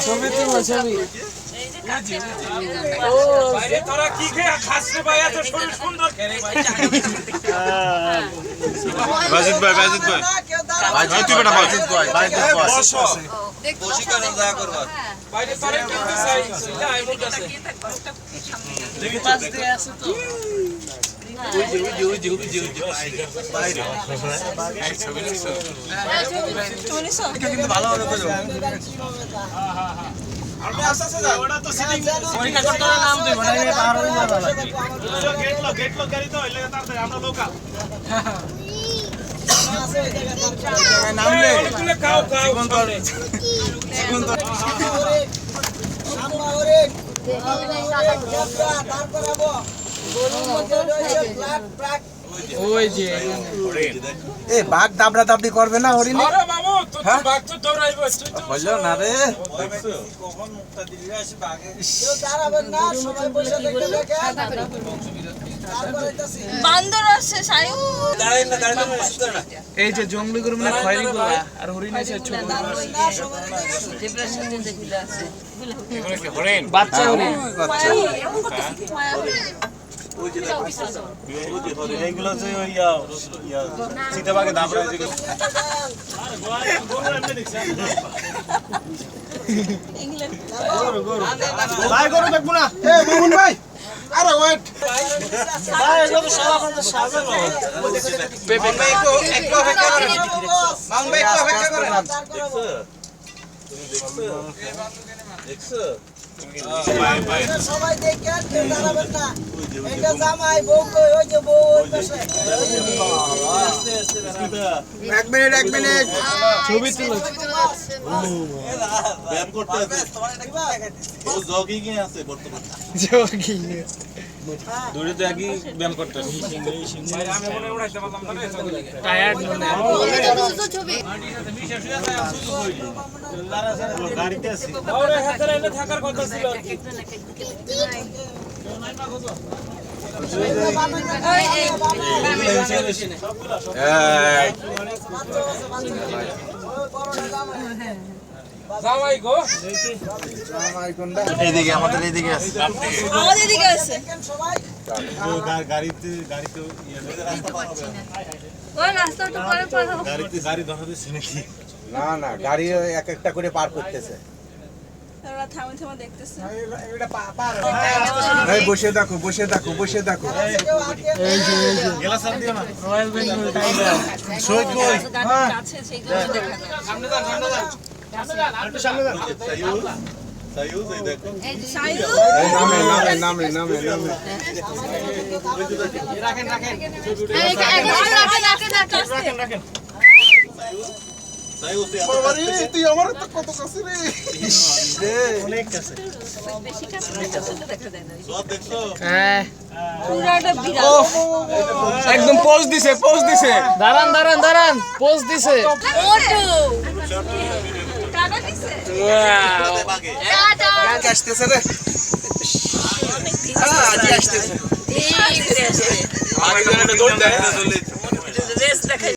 ছবি তুলো ছবি। বাইরে তোরা কি খেয়ে খাস রে ভাই, এত শরীর সুন্দর খেয়ে ভাই। বাজিত ভাই বাজিত ভাই তুই বেটা বাজিত ভাই বসো বসি কেন দয়া করবা বাইরে তোরা কিনতে চাই না আমার কাছে দেখি পাঁচ দিয়ে আছে তো ওই যে বাইরে এই ছবি নিছো কিন্তু ভালো হবে কইলো। আমরা আস্তে যা ওটা তো সিটিং পরীক্ষা করতে নাম দেব না, এই পার হয়ে যাবে লাগবে। গেট লো গাড়ি তো হইলে তাড়াতাড়ি আমরা লোকাল নামলে তুলে খাও জীবন ধরে জীবন ধরে আমরা ওরে তারপর আবো গরুর মধ্যে রয়েছে ব্ল্যাক ব্ল্যাক ওই যে এ বাঘ দাবড়া দাবড়ি করবে না হরিণ? আরে মামু তুই বাঘ তো দৌড়াইবো হইলো না রে। কখন মুক্তা দিলে আসে বাঘে কেউ দাঁড়াবেন না, সবাই বসে দেখে দেখেন। বান্দর আছে সায়ু দাঁড়াই না দাঁড়াই না সুস্থ না এই যে জঙ্গলি গরু মানে খয়রি গরু আর হরিণ আছে ছোট ডিপ্রেশন যেগুলো আছে এগুলো কি হরেন বাচ্চা হরিণ। এমন করতেছে কি মায়া হরে ওই যে হরেন এইগুলো যে ওই চিতাবাগে দাবড়ায় যেগুলো ইংল্যান্ড ভাই গরু দেখবো না। এ মামুন ভাই আরে ওয়েট ভাই এগুলো তো সব আপনাদের সাজানো পেপে ভাই একটু অপেক্ষা করেন মামুন ভাই একটু অপেক্ষা করেন দেখছো তুমি দেখছো সবাই দেখেন, কেউ দাঁড়াবেন না। এটা জামাই বউ কই, ওই যে বউ ওই পাশে। এক মিনিট ছবি তুলো। ব্যায়াম করতে আছে ও জগিং এ আছে বর্তমানে যোগী দূরে তো একই ব্যায়াম করতে আছে আমি মনে উড়াইতে পারলাম না রে টায়ার্ড মনে ছবি গাড়িতে আছে ওরে হাতে এনে থাকার কথা ছিল আর কি জামাই গো এইদিকে আমাদের এইদিকে আছে আমাদের দিকে আছে গাড়িতে ওই রাস্তাটা পরে পাবো গাড়ি ধরাতে নাকি না গাড়ি এক একটা করে পার করতেছে। ওরা থামে থামে দেখতেছে এই বসে দেখো গেলাস দিও না রয়্যাল বেঙ্গল টাইগার। সই কই গাড়ির কাছে সেইগুলো দেখা যায় সামনে যান একটু সামনে যান সাইয়ুজ এই দেখো এই যে সায়ু নামে রাখেন রাখেন সাইয়ুজ তুই আমার তো কত কাছে রে অনেক কাছে বেশি কাছে দেখা যায় না সব দেখছো হ্যাঁ পুরাটা বিরাট একদম পোজ দিছে দাঁড়ান পোজ দিছে। মোটু টাটা দিছে বাগে টাটা আসতেছে রে আজ আসতেছে এই ঘুরে আসছে আগে দৌড় দেয় রেস দেখাই